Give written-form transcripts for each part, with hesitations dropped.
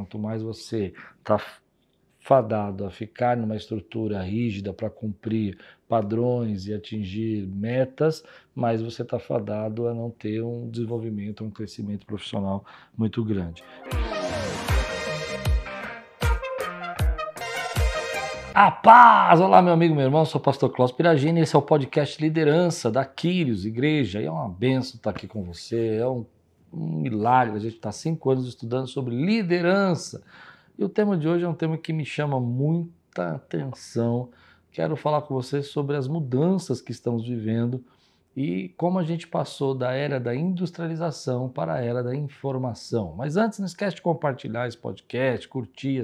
Quanto mais você está fadado a ficar numa estrutura rígida para cumprir padrões e atingir metas, mais você está fadado a não ter um desenvolvimento, um crescimento profissional muito grande. A paz! Olá, meu amigo, meu irmão, sou o pastor Cláudio Piragini, esse é o podcast Liderança da Quírios Igreja, e é uma bênção estar aqui com você, é um milagre, a gente está 5 anos estudando sobre liderança, e o tema de hoje é um tema que me chama muita atenção. Quero falar com você sobre as mudanças que estamos vivendo e como a gente passou da era da industrialização para a era da informação. Mas antes, não esquece de compartilhar esse podcast, curtir,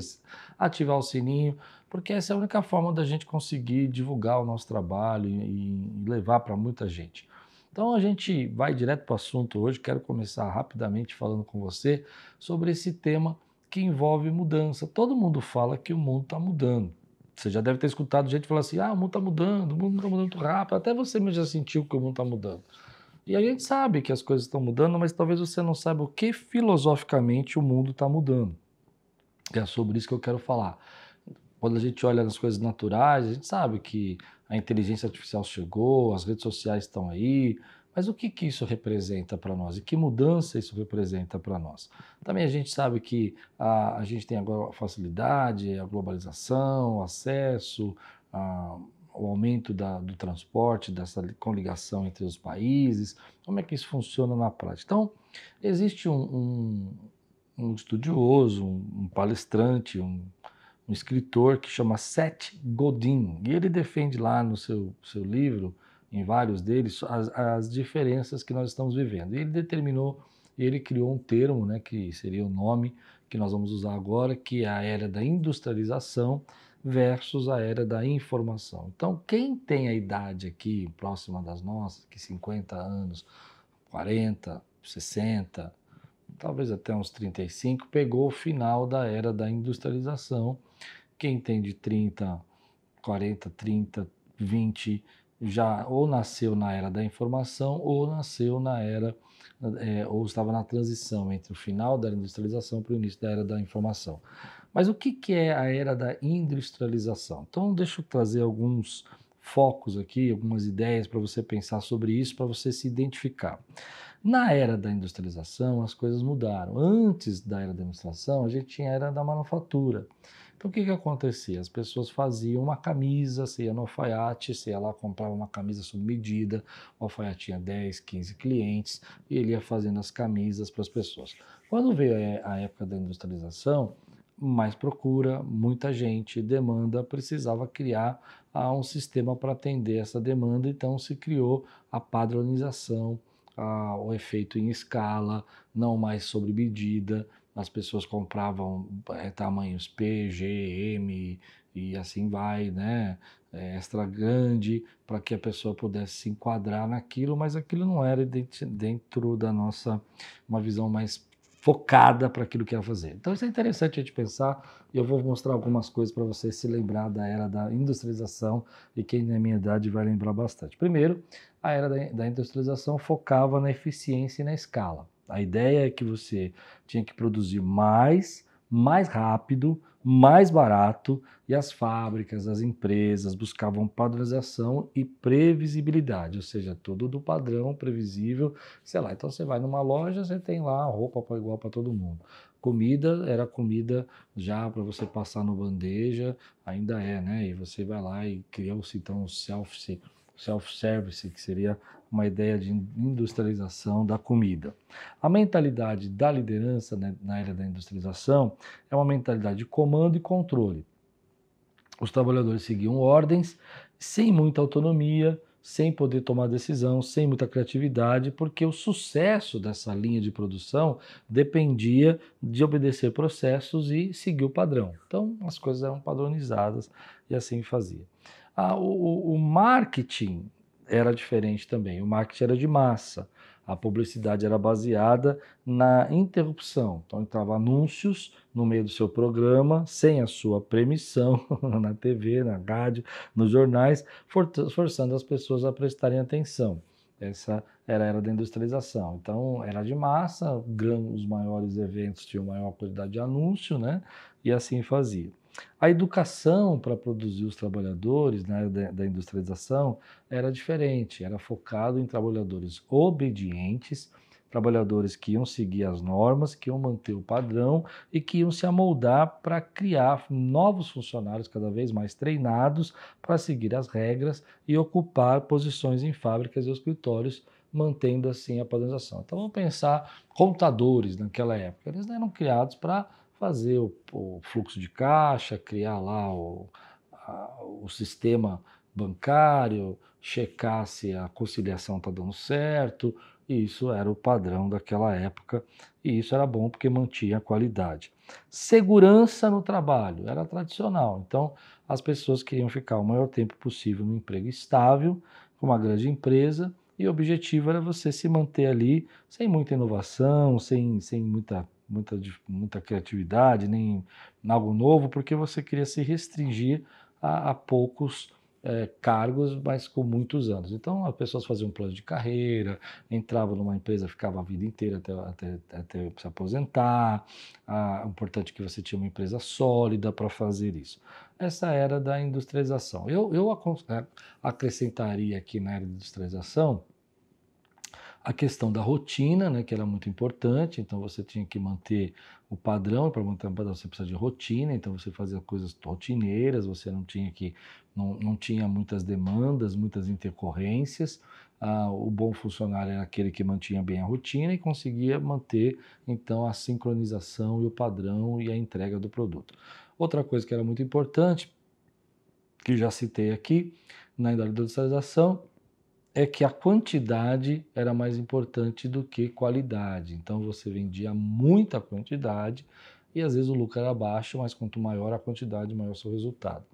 ativar o sininho, porque essa é a única forma da gente conseguir divulgar o nosso trabalho e levar para muita gente. Então a gente vai direto para o assunto hoje. Quero começar rapidamente falando com você sobre esse tema que envolve mudança. Todo mundo fala que o mundo está mudando. Você já deve ter escutado gente falar assim, o mundo está mudando, o mundo está mudando muito rápido. Até você mesmo já sentiu que o mundo está mudando. E a gente sabe que as coisas estão mudando, mas talvez você não saiba o que filosoficamente o mundo está mudando. É sobre isso que eu quero falar. Quando a gente olha nas coisas naturais, a gente sabe que a inteligência artificial chegou, as redes sociais estão aí, mas o que isso representa para nós? E que mudança isso representa para nós? Também a gente sabe que a gente tem agora a facilidade, a globalização, o acesso, o aumento do transporte, dessa coligação entre os países. Como é que isso funciona na prática? Então, existe um estudioso, um palestrante, um escritor que chama Seth Godin, e ele defende lá no seu livro, em vários deles, as diferenças que nós estamos vivendo. E ele criou um termo, né, que seria o nome que nós vamos usar agora, que é a era da industrialização versus a era da informação. Então, quem tem a idade aqui próxima das nossas, que 50 anos, 40, 60, talvez até uns 35, pegou o final da era da industrialização. Quem tem de 30, 40, 30, 20, já ou nasceu na era da informação ou nasceu na era, ou estava na transição entre o final da industrialização para o início da era da informação. Mas o que é a era da industrialização? Então, deixa eu trazer alguns focos aqui, algumas ideias para você pensar sobre isso, para você se identificar. Na era da industrialização, as coisas mudaram. Antes da era da industrialização, a gente tinha a era da manufatura. Então, o que acontecia? As pessoas faziam uma camisa, você ia no alfaiate, você ia lá, comprava uma camisa sob medida, o alfaiate tinha 10, 15 clientes, e ele ia fazendo as camisas para as pessoas. Quando veio a época da industrialização, mais procura, muita gente, demanda, precisava criar um sistema para atender essa demanda, então se criou a padronização, o efeito em escala, não mais sobre medida. As pessoas compravam tamanhos P, G, M e assim vai, né? Extra grande, para que a pessoa pudesse se enquadrar naquilo, mas aquilo não era dentro da nossa, uma visão mais focada para aquilo que ia fazer. Então isso é interessante a gente pensar, e eu vou mostrar algumas coisas para você se lembrar da era da industrialização, e quem na minha idade vai lembrar bastante. Primeiro, a era da industrialização focava na eficiência e na escala. A ideia é que você tinha que produzir mais rápido, mais barato, e as fábricas, as empresas buscavam padronização e previsibilidade, ou seja, tudo do padrão previsível, sei lá. Então você vai numa loja, você tem lá roupa igual para todo mundo. Comida era comida já para você passar no bandeja, ainda é, né? E você vai lá e criou-se então o self-service, que seria uma ideia de industrialização da comida. A mentalidade da liderança, né, na era da industrialização é uma mentalidade de comando e controle. Os trabalhadores seguiam ordens sem muita autonomia, sem poder tomar decisão, sem muita criatividade, porque o sucesso dessa linha de produção dependia de obedecer processos e seguir o padrão. Então, as coisas eram padronizadas e assim fazia. O marketing era diferente também. O marketing era de massa. A publicidade era baseada na interrupção. Então, entrava anúncios no meio do seu programa, sem a sua permissão, na TV, na rádio, nos jornais, forçando as pessoas a prestarem atenção. Essa era a era da industrialização. Então, era de massa, os maiores eventos tinham maior quantidade de anúncio, né? E assim fazia. A educação para produzir os trabalhadores, na era da industrialização, era diferente, era focado em trabalhadores obedientes, trabalhadores que iam seguir as normas, que iam manter o padrão e que iam se amoldar para criar novos funcionários cada vez mais treinados para seguir as regras e ocupar posições em fábricas e escritórios, mantendo assim a padronização. Então vamos pensar contadores naquela época, eles eram criados para fazer o fluxo de caixa, criar lá o sistema bancário, checar se a conciliação está dando certo, e isso era o padrão daquela época, e isso era bom porque mantinha a qualidade. Segurança no trabalho, era tradicional, então as pessoas queriam ficar o maior tempo possível no emprego estável, com uma grande empresa, e o objetivo era você se manter ali sem muita inovação, sem muita criatividade, nem algo novo, porque você queria se restringir a poucos cargos, mas com muitos anos. Então, as pessoas faziam um plano de carreira, entravam numa empresa, ficava a vida inteira até se aposentar. É importante que você tinha uma empresa sólida para fazer isso. Essa era da industrialização. Eu acrescentaria aqui na era da industrialização a questão da rotina, né, que era muito importante, então você tinha que manter o padrão, e para manter o padrão você precisa de rotina, então você fazia coisas rotineiras, você não tinha muitas demandas, muitas intercorrências. O bom funcionário era aquele que mantinha bem a rotina e conseguia manter então a sincronização e o padrão e a entrega do produto. Outra coisa que era muito importante, que já citei aqui, na industrialização, é que a quantidade era mais importante do que qualidade. Então você vendia muita quantidade e às vezes o lucro era baixo, mas quanto maior a quantidade, maior o seu resultado.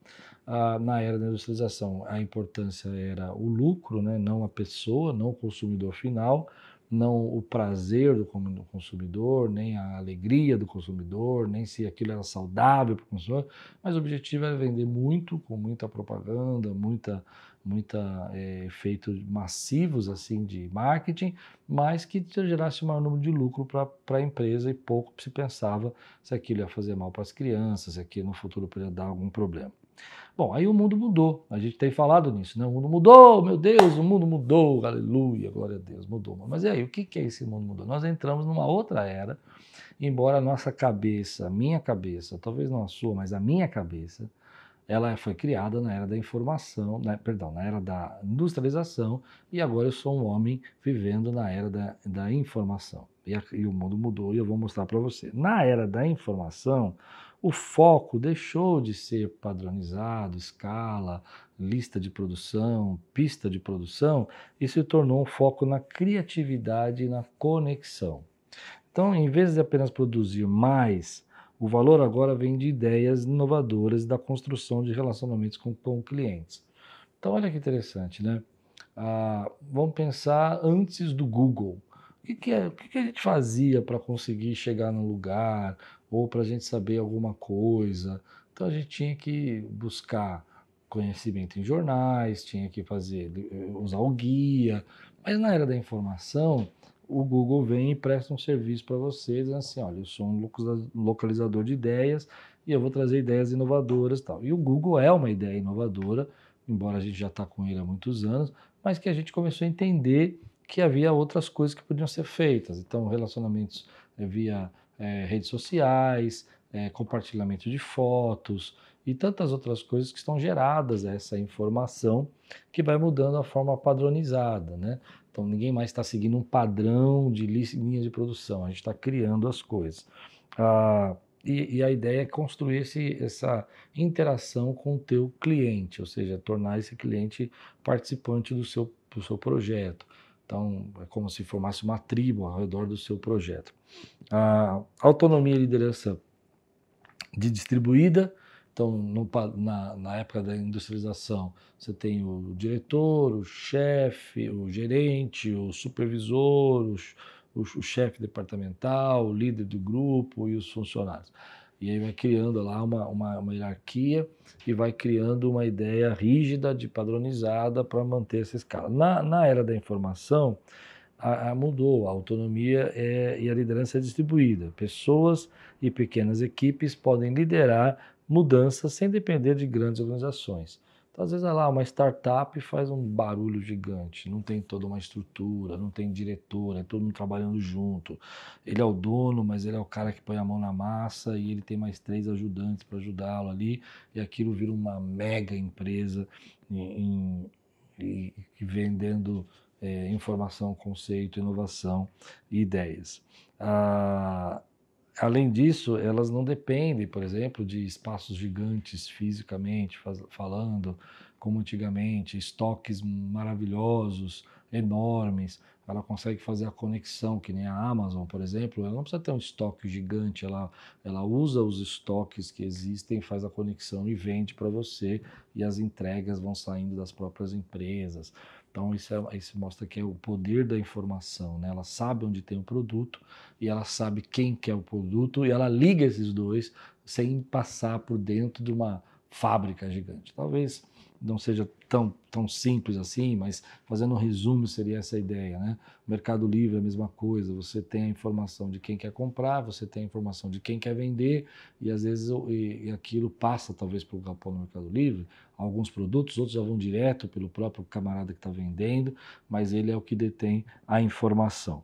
Na era da industrialização, a importância era o lucro, né? Não a pessoa, não o consumidor final, não o prazer do consumidor, nem a alegria do consumidor, nem se aquilo era saudável para o consumidor, mas o objetivo era vender muito, com muita propaganda, muita efeitos massivos assim de marketing, mas que gerasse o maior número de lucro para a empresa e pouco se pensava se aquilo ia fazer mal para as crianças, se aquilo no futuro poderia dar algum problema. Bom, aí o mundo mudou, a gente tem falado nisso, né? O mundo mudou, meu Deus, o mundo mudou, aleluia, glória a Deus, mudou. Mas e aí, o que é esse mundo mudou? Nós entramos numa outra era, embora a nossa cabeça, a minha cabeça, talvez não a sua, mas a minha cabeça, ela foi criada na era da informação, na era da industrialização, e agora eu sou um homem vivendo na era da informação. E o mundo mudou e eu vou mostrar para você. Na era da informação, o foco deixou de ser padronizado, escala, lista de produção, pista de produção, e se tornou um foco na criatividade e na conexão. Então, em vez de apenas produzir mais, o valor agora vem de ideias inovadoras da construção de relacionamentos com clientes. Então, olha que interessante, né? Vamos pensar antes do Google. O que a gente fazia para conseguir chegar num lugar ou para a gente saber alguma coisa? Então, a gente tinha que buscar conhecimento em jornais, tinha que usar o guia. Mas na era da informação, o Google vem e presta um serviço para vocês, dizendo assim, olha, eu sou um localizador de ideias e eu vou trazer ideias inovadoras e tal. E o Google é uma ideia inovadora, embora a gente já está com ele há muitos anos, mas que a gente começou a entender que havia outras coisas que podiam ser feitas. Então, relacionamentos via redes sociais, compartilhamento de fotos e tantas outras coisas que estão geradas a essa informação que vai mudando a forma padronizada, né? Então, ninguém mais está seguindo um padrão de linha de produção, a gente está criando as coisas. E a ideia é construir essa interação com o teu cliente, ou seja, tornar esse cliente participante do seu projeto. Então, é como se formasse uma tribo ao redor do seu projeto. A autonomia e liderança distribuída. Então, na época da industrialização, você tem o diretor, o chefe, o gerente, o supervisor, o chefe departamental, o líder do grupo e os funcionários. E aí vai criando lá uma hierarquia e vai criando uma ideia rígida, de padronizada para manter essa escala. Na era da informação, mudou, a autonomia e a liderança é distribuída. Pessoas e pequenas equipes podem liderar mudanças sem depender de grandes organizações. Então, às vezes, lá, uma startup faz um barulho gigante, não tem toda uma estrutura, não tem diretor, é todo mundo trabalhando junto. Ele é o dono, mas ele é o cara que põe a mão na massa e ele tem mais 3 ajudantes para ajudá-lo ali, e aquilo vira uma mega empresa e vendendo informação, conceito, inovação e ideias. Além disso, elas não dependem, por exemplo, de espaços gigantes fisicamente falando, como antigamente, estoques maravilhosos, enormes. Ela consegue fazer a conexão, que nem a Amazon, por exemplo. Ela não precisa ter um estoque gigante, ela usa os estoques que existem, faz a conexão e vende para você, e as entregas vão saindo das próprias empresas. Então, isso mostra que é o poder da informação, né? Ela sabe onde tem o produto e ela sabe quem quer o produto e ela liga esses dois sem passar por dentro de uma fábrica gigante. Talvez não seja tão simples assim, mas fazendo um resumo seria essa ideia, né? O Mercado Livre é a mesma coisa, você tem a informação de quem quer comprar, você tem a informação de quem quer vender e às vezes aquilo passa talvez para o galpão no Mercado Livre, alguns produtos, outros já vão direto pelo próprio camarada que está vendendo, mas ele é o que detém a informação.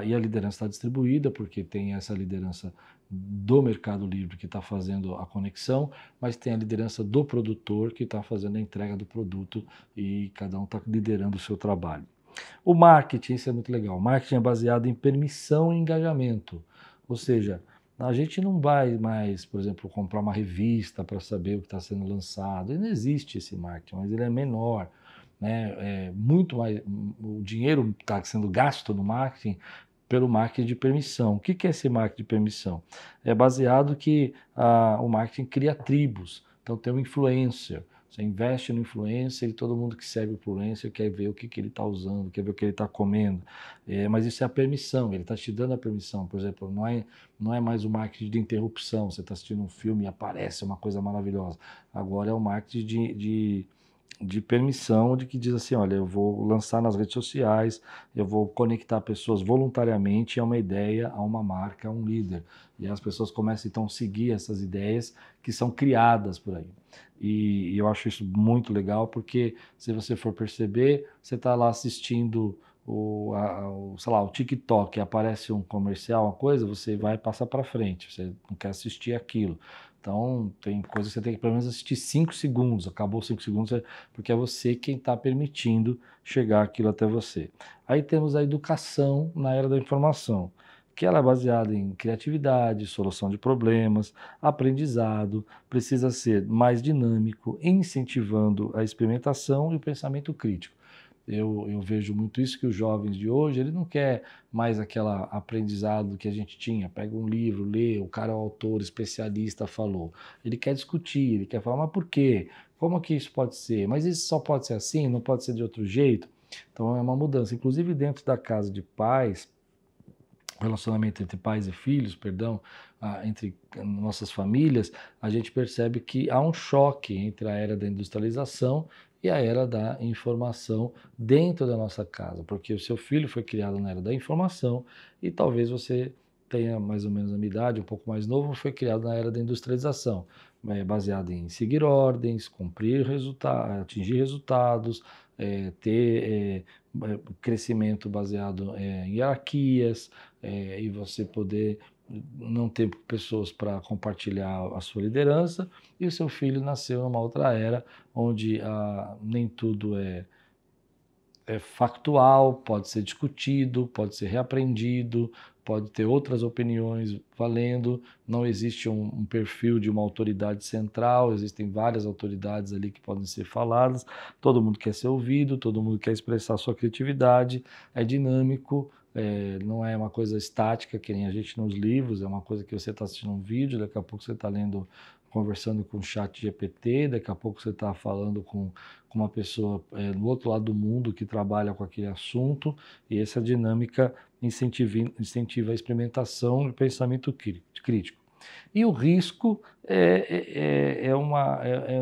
E a liderança está distribuída, porque tem essa liderança do Mercado Livre que está fazendo a conexão, mas tem a liderança do produtor que está fazendo a entrega do produto e cada um está liderando o seu trabalho. O marketing, isso é muito legal. O marketing é baseado em permissão e engajamento, ou seja, a gente não vai mais, por exemplo, comprar uma revista para saber o que está sendo lançado. E não existe esse marketing, mas ele é menor, né? Muito mais, o dinheiro está sendo gasto no marketing pelo marketing de permissão. O que é esse marketing de permissão? É baseado que o marketing cria tribos. Então tem um influencer. Você investe no influencer e todo mundo que segue o influencer quer ver o que ele está usando, quer ver o que ele está comendo. Mas isso é a permissão, ele está te dando a permissão. Por exemplo, não é mais o marketing de interrupção. Você está assistindo um filme e aparece uma coisa maravilhosa. Agora é o marketing de permissão, de que diz assim, olha, eu vou lançar nas redes sociais, eu vou conectar pessoas voluntariamente a uma ideia, a uma marca, a um líder. E as pessoas começam então a seguir essas ideias que são criadas por aí. E eu acho isso muito legal, porque se você for perceber, você está lá assistindo sei lá, o TikTok, aparece um comercial, uma coisa, você vai passar para frente, você não quer assistir aquilo. Então, tem coisa que você tem que pelo menos assistir 5 segundos, acabou 5 segundos, porque é você quem está permitindo chegar aquilo até você. Aí temos a educação na era da informação, que ela é baseada em criatividade, solução de problemas, aprendizado, precisa ser mais dinâmico, incentivando a experimentação e o pensamento crítico. Eu vejo muito isso, que os jovens de hoje, ele não quer mais aquele aprendizado que a gente tinha, pega um livro, lê, o cara é o autor, especialista falou. Ele quer discutir, ele quer falar, mas por quê? Como que isso pode ser? Mas isso só pode ser assim, não pode ser de outro jeito? Então é uma mudança. Inclusive dentro da casa de pais, relacionamento entre pais e filhos, perdão, entre nossas famílias, a gente percebe que há um choque entre a era da industrialização e a era da informação dentro da nossa casa, porque o seu filho foi criado na era da informação e talvez você tenha mais ou menos a minha idade, um pouco mais novo, foi criado na era da industrialização, baseado em seguir ordens, cumprir resultados, atingir resultados, ter crescimento baseado em hierarquias, e você poder não ter pessoas para compartilhar a sua liderança, e o seu filho nasceu numa outra era, onde nem tudo é factual, pode ser discutido, pode ser reaprendido, pode ter outras opiniões valendo, não existe um perfil de uma autoridade central, existem várias autoridades ali que podem ser faladas, todo mundo quer ser ouvido, todo mundo quer expressar sua criatividade, é dinâmico, não é uma coisa estática, que nem a gente nos livros, é uma coisa que você está assistindo um vídeo, daqui a pouco você está lendo, conversando com o chat GPT, daqui a pouco você está falando com uma pessoa do outro lado do mundo que trabalha com aquele assunto, e essa dinâmica incentiva a experimentação e o pensamento crítico. E o risco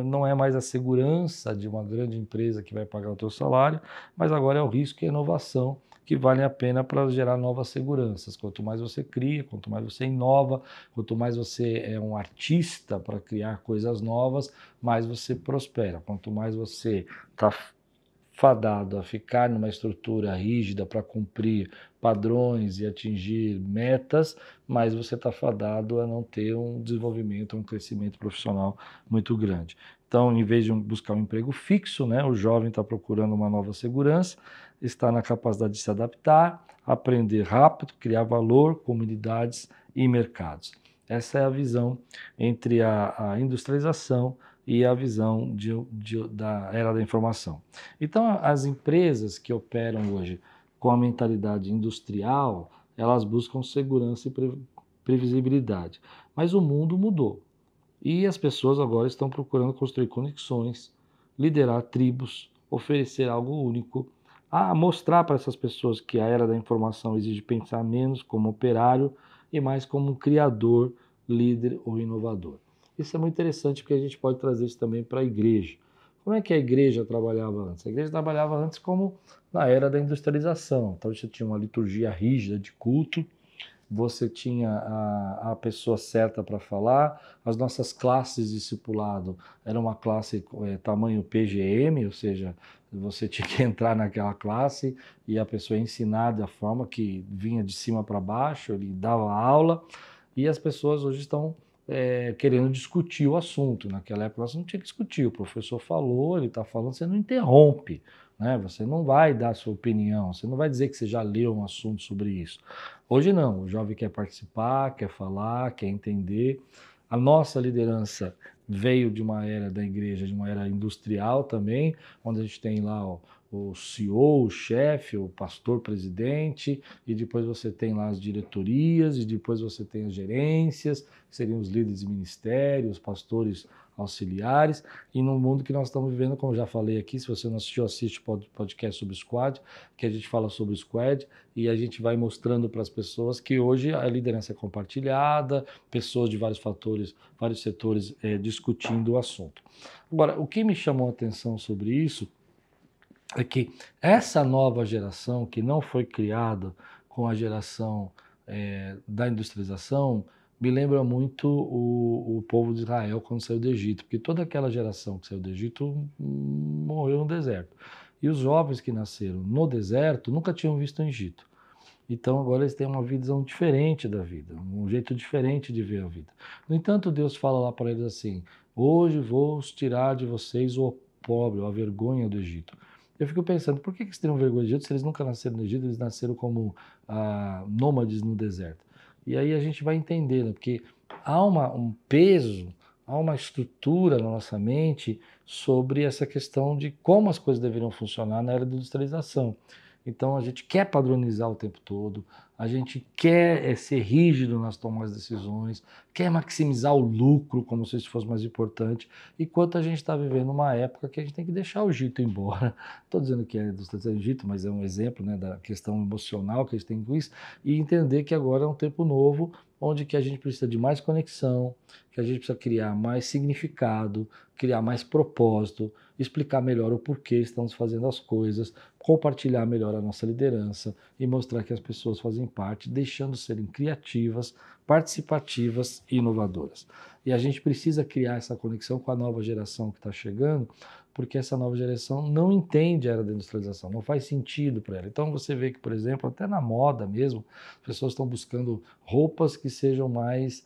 não é mais a segurança de uma grande empresa que vai pagar o teu salário, mas agora é o risco e a inovação que valem a pena para gerar novas seguranças. Quanto mais você cria, quanto mais você inova, quanto mais você é um artista para criar coisas novas, mais você prospera. Quanto mais você está fadado a ficar numa estrutura rígida para cumprir padrões e atingir metas, mas você está fadado a não ter um desenvolvimento, um crescimento profissional muito grande. Então, em vez de buscar um emprego fixo, né, o jovem está procurando uma nova segurança, está na capacidade de se adaptar, aprender rápido, criar valor, comunidades e mercados. Essa é a visão entre a industrialização e a visão da era da informação. Então, as empresas que operam hoje com a mentalidade industrial, elas buscam segurança e previsibilidade. Mas o mundo mudou. E as pessoas agora estão procurando construir conexões, liderar tribos, oferecer algo único, a mostrar para essas pessoas que a era da informação exige pensar menos como operário e mais como um criador, líder ou inovador. Isso é muito interessante porque a gente pode trazer isso também para a igreja. Como é que a igreja trabalhava antes? A igreja trabalhava antes como na era da industrialização. Então você tinha uma liturgia rígida de culto, você tinha a pessoa certa para falar, as nossas classes de discipulado eram uma classe tamanho PGM, ou seja, você tinha que entrar naquela classe e a pessoa ensinar da forma que vinha de cima para baixo, ele dava aula, e as pessoas hoje estão querendo discutir o assunto. Naquela época você não tinha que discutir, o professor falou, ele está falando, você não interrompe, né? Você não vai dar a sua opinião, você não vai dizer que você já leu um assunto sobre isso. Hoje não, o jovem quer participar, quer falar, quer entender. A nossa liderança veio de uma era da igreja, de uma era industrial também, onde a gente tem lá o CEO, o chefe, o pastor presidente, e depois você tem lá as diretorias, e depois você tem as gerências, que seriam os líderes de ministério, os pastores auxiliares, e no mundo que nós estamos vivendo, como já falei aqui, se você não assistiu, assiste o podcast sobre o Squad, que a gente fala sobre o Squad, e a gente vai mostrando para as pessoas que hoje a liderança é compartilhada, pessoas de vários fatores, vários setores discutindo o assunto. Agora, o que me chamou a atenção sobre isso é que essa nova geração, que não foi criada com a geração da industrialização, me lembra muito o povo de Israel quando saiu do Egito, porque toda aquela geração que saiu do Egito morreu no deserto. E os jovens que nasceram no deserto nunca tinham visto o Egito. Então agora eles têm uma visão diferente da vida, um jeito diferente de ver a vida. No entanto, Deus fala lá para eles assim: hoje vou tirar de vocês o opróbrio, a vergonha do Egito. Eu fico pensando, por que eles teriam vergonha do Egito se eles nunca nasceram no Egito, eles nasceram como nômades no deserto? E aí a gente vai entendendo, porque há um peso, há uma estrutura na nossa mente sobre essa questão de como as coisas deveriam funcionar na era da industrialização. Então a gente quer padronizar o tempo todo, a gente quer ser rígido nas tomadas de decisões, quer maximizar o lucro como se isso fosse mais importante, enquanto a gente está vivendo uma época que a gente tem que deixar o Egito embora. Estou dizendo que é do Egito, mas é um exemplo, né, da questão emocional que a gente tem com isso, e entender que agora é um tempo novo, onde que a gente precisa de mais conexão, que a gente precisa criar mais significado, criar mais propósito, explicar melhor o porquê estamos fazendo as coisas, compartilhar melhor a nossa liderança e mostrar que as pessoas fazem parte, deixando de serem criativas, participativas e inovadoras. E a gente precisa criar essa conexão com a nova geração que está chegando, porque essa nova geração não entende a era da industrialização, não faz sentido para ela. Então você vê que, por exemplo, até na moda mesmo, as pessoas estão buscando roupas que sejam mais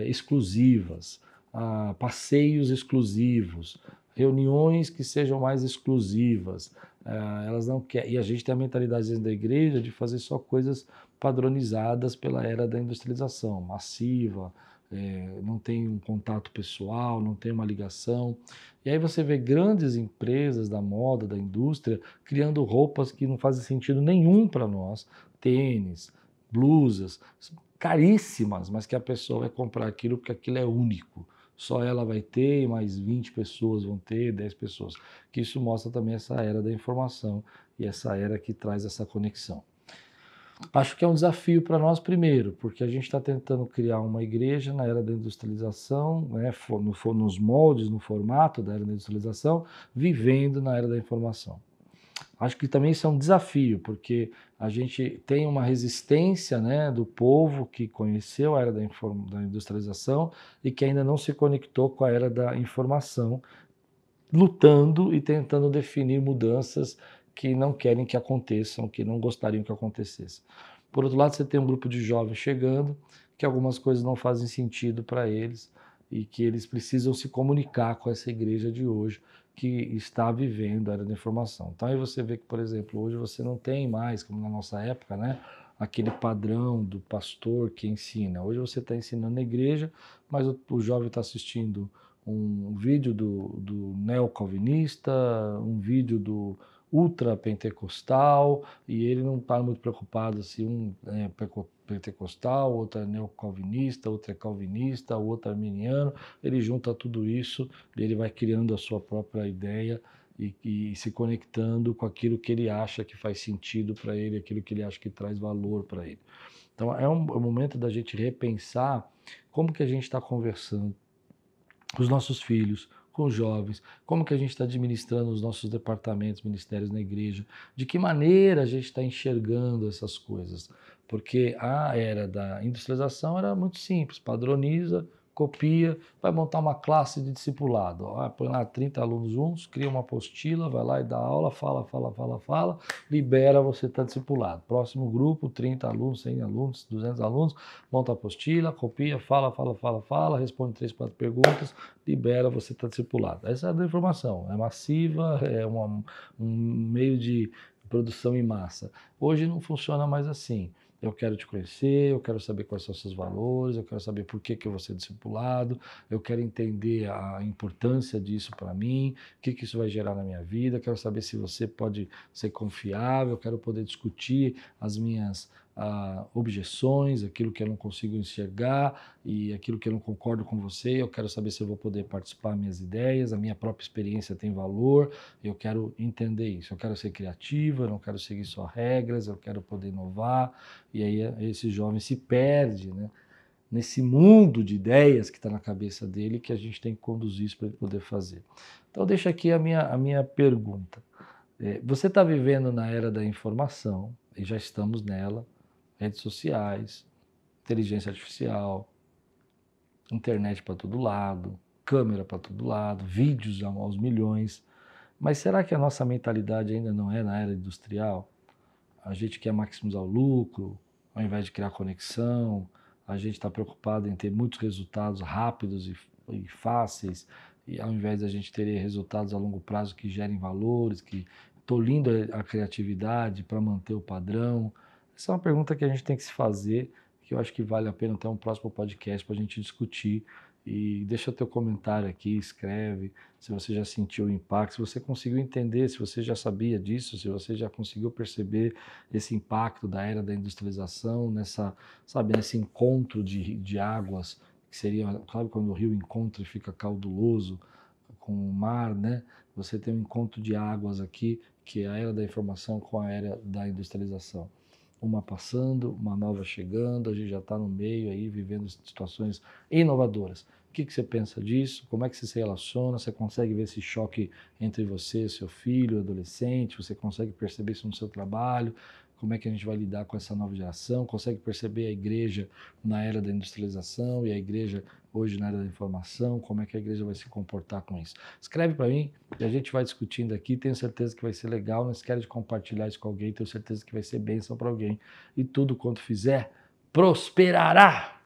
exclusivas, passeios exclusivos, reuniões que sejam mais exclusivas. Elas não querem, e a gente tem a mentalidade dentro da igreja de fazer só coisas padronizadas pela era da industrialização, massiva, não tem um contato pessoal, não tem uma ligação. E aí você vê grandes empresas da moda, da indústria, criando roupas que não fazem sentido nenhum para nós, tênis, blusas, caríssimas, mas que a pessoa vai comprar aquilo porque aquilo é único. Só ela vai ter, e mais 20 pessoas vão ter, 10 pessoas. Que isso mostra também essa era da informação e essa era que traz essa conexão. Acho que é um desafio para nós primeiro, porque a gente está tentando criar uma igreja na era da industrialização, né, nos moldes, no formato da era da industrialização, vivendo na era da informação. Acho que também isso é um desafio, porque a gente tem uma resistência, né, do povo que conheceu a era da industrialização e que ainda não se conectou com a era da informação, lutando e tentando definir mudanças que não querem que aconteçam, que não gostariam que acontecesse. Por outro lado, você tem um grupo de jovens chegando, que algumas coisas não fazem sentido para eles e que eles precisam se comunicar com essa igreja de hoje, que está vivendo a era da informação. Então aí você vê que, por exemplo, hoje você não tem mais, como na nossa época, né, aquele padrão do pastor que ensina. Hoje você está ensinando na igreja, mas o jovem está assistindo um vídeo do neocalvinista, um vídeo do ultrapentecostal, e ele não está muito preocupado se um é pentecostal, outro é neocalvinista, outro é calvinista, outro é arminiano. Ele junta tudo isso e ele vai criando a sua própria ideia e se conectando com aquilo que ele acha que faz sentido para ele, aquilo que ele acha que traz valor para ele. Então é um momento da gente repensar como que a gente está conversando com os nossos filhos, com os jovens, como que a gente está administrando os nossos departamentos, ministérios na igreja, de que maneira a gente está enxergando essas coisas. Porque a era da industrialização era muito simples, padroniza, copia, vai montar uma classe de discipulado. Põe lá 30 alunos juntos, cria uma apostila, vai lá e dá aula, fala, libera, você está discipulado. Próximo grupo, 30 alunos, 100 alunos, 200 alunos, monta a apostila, copia, fala, responde 3, 4 perguntas, libera, você está discipulado. Essa é a informação, é massiva, é um meio de produção em massa. Hoje não funciona mais assim. Eu quero te conhecer, eu quero saber quais são os seus valores, eu quero saber por que eu vou ser discipulado, eu quero entender a importância disso para mim, o que isso vai gerar na minha vida, eu quero saber se você pode ser confiável, eu quero poder discutir as minhas objeções, aquilo que eu não consigo enxergar e aquilo que eu não concordo com você, eu quero saber se eu vou poder participar das minhas ideias, a minha própria experiência tem valor, eu quero entender isso, eu quero ser criativo, eu não quero seguir só regras, eu quero poder inovar, e aí esse jovem se perde, né, nesse mundo de ideias que está na cabeça dele, que a gente tem que conduzir isso para ele poder fazer. Então deixa aqui a minha pergunta. Você está vivendo na era da informação, e já estamos nela, redes sociais, inteligência artificial, internet para todo lado, câmera para todo lado, vídeos aos milhões. Mas será que a nossa mentalidade ainda não é na era industrial? A gente quer maximizar o lucro, ao invés de criar conexão, a gente está preocupado em ter muitos resultados rápidos e fáceis, e ao invés de a gente ter resultados a longo prazo que gerem valores, que tolhindo a criatividade para manter o padrão. Essa é uma pergunta que a gente tem que se fazer, que eu acho que vale a pena até um próximo podcast para a gente discutir. E deixa teu comentário aqui, escreve se você já sentiu o impacto, se você conseguiu entender, se você já sabia disso, se você já conseguiu perceber esse impacto da era da industrialização, nesse encontro de águas, que seria, sabe, quando o rio encontra e fica caudaloso com o mar, né? Você tem um encontro de águas aqui, que é a era da informação com a era da industrialização. Uma passando, uma nova chegando, a gente já está no meio aí, vivendo situações inovadoras. O que você pensa disso? Como é que você se relaciona? Você consegue ver esse choque entre você e seu filho, adolescente? Você consegue perceber isso no seu trabalho? Como é que a gente vai lidar com essa nova geração? Consegue perceber a igreja na era da industrialização e a igreja hoje na era da informação? Como é que a igreja vai se comportar com isso? Escreve para mim e a gente vai discutindo aqui. Tenho certeza que vai ser legal. Não esquece de compartilhar isso com alguém. Tenho certeza que vai ser bênção para alguém. E tudo quanto fizer, prosperará!